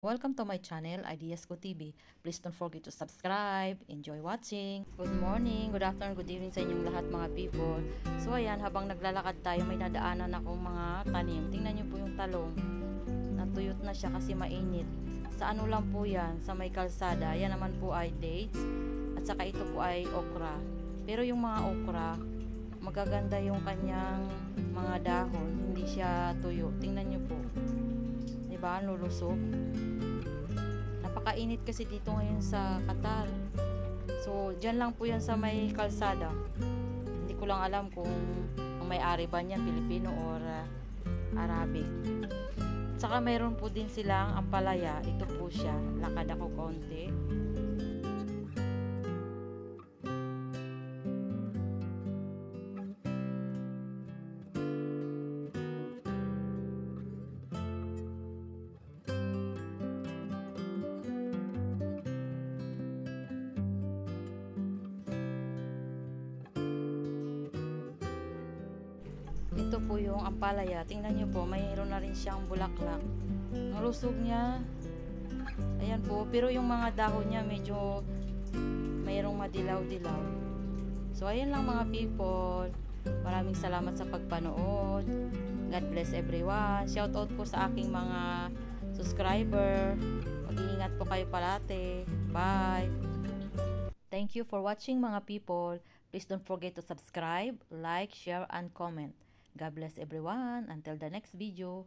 Welcome to my channel, Ideas Ko TV. Please don't forget to subscribe. Enjoy watching. Good morning, good afternoon, good evening sa inyong lahat mga people. So ayan, habang naglalakad tayo, may nadaanan akong mga tanim. Tingnan niyo po yung talong. Natuyot na siya kasi mainit. Sa ano lang po yan, sa may kalsada. Yan naman po ay dates. At saka ito po ay okra. Pero yung mga okra, magaganda yung kanyang mga dahon. Hindi siya tuyo. Tingnan niyo po. Diba? Lulusog. Napakainit kasi dito ngayon sa Qatar. So, dyan lang po yan sa may kalsada. Hindi ko lang alam kung may-ari ba niyan, Pilipino or Arabic. Saka mayroon po din silang ampalaya. Ito po siya. Lakad ako konti. Ito po yung ampalaya. Tingnan nyo po, mayroon na rin siyang bulaklak. Ang lusog niya, ayan po. Pero yung mga dahon niya medyo mayroong madilaw-dilaw. So, ayan lang mga people. Maraming salamat sa pagpanood. God bless everyone. Shout out po sa aking mga subscriber. Mag-iingat po kayo palate. Bye! Thank you for watching mga people. Please don't forget to subscribe, like, share, and comment. God bless everyone. Until the next video.